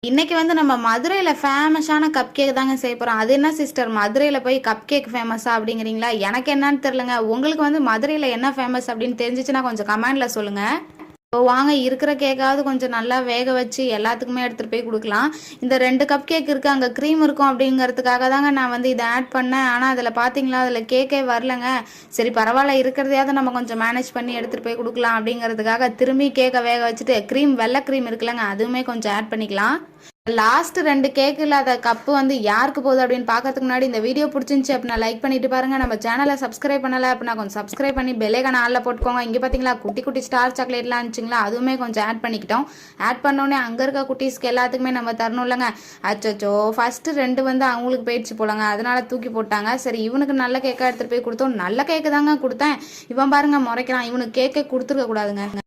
இன்னைக்கு வந்து நம்ம மதுரையில் ஃபேமஸான கப் கேக் தாங்க செய்ய போகிறோம். அது என்ன சிஸ்டர், மதுரையில் போய் கப் கேக் ஃபேமஸா அப்படிங்கிறீங்களா? எனக்கு என்னன்னு தெரிலங்க. உங்களுக்கு வந்து மதுரையில் என்ன ஃபேமஸ் அப்படின்னு தெரிஞ்சிச்சுன்னா கொஞ்சம் கமெண்டில் சொல்லுங்கள். இப்போ வாங்க இருக்கிற கேக்காவது கொஞ்சம் நல்லா வேக வச்சு எல்லாத்துக்குமே எடுத்துகிட்டு போய் கொடுக்கலாம். இந்த 2 கப் கேக் இருக்குது, அங்கே க்ரீம் இருக்கும் அப்படிங்கிறதுக்காக தாங்க நான் வந்து இதை ஆட் பண்ணேன். ஆனால் அதில் பார்த்தீங்களா, அதில் கேக்கே வரலங்க. சரி பரவாயில்ல, இருக்கிறதையாவது நம்ம கொஞ்சம் மேனேஜ் பண்ணி எடுத்துகிட்டு போய் கொடுக்கலாம் அப்படிங்கிறதுக்காக திரும்பி கேக்கை வேக வச்சுட்டு க்ரீம், வெள்ளை க்ரீம் இருக்குல்லங்க, அதுவுமே கொஞ்சம் ஆட் பண்ணிக்கலாம். லாஸ்ட் 2 கேக் இல்லாத கப்பு வந்து யாருக்கு போகுது அப்படின்னு பார்க்கறதுக்கு முன்னாடி இந்த வீடியோ பிடிச்சிருந்துச்சு அப்படின்னா லைக் பண்ணிட்டு பாருங்க. நம்ம சேனலை சப்ஸ்கிரைப் பண்ணலை அப்படின்னா கொஞ்சம் சப்ஸ்கிரைப் பண்ணி பெல்லைக்கான ஆளில் போட்டுக்கோங்க. இங்கே பார்த்தீங்களா குட்டி குட்டி ஸ்டார் சாக்லேட்லாம் இருந்துச்சுங்களா, அதுவுமே கொஞ்சம் ஆட் பண்ணிக்கிட்டோம். ஆட் பண்ணோடனே அங்கே இருக்க குட்டீஸ்க்கு எல்லாத்துக்குமே நம்ம தரணும் இல்லைங்க. அச்சோ ஃபஸ்ட்டு 2 வந்து அவங்களுக்கு போயிடுச்சு போலங்க, அதனால தூக்கி போட்டாங்க. சரி இவனுக்கு நல்ல கேக்காக எடுத்துகிட்டு போய் கொடுத்தோம். நல்ல கேக்கு தாங்க கொடுத்தேன். இவன் பாருங்க முறைக்கிறான், இவனுக்கு கேக்கே கொடுத்துருக்க கூடாதுங்க.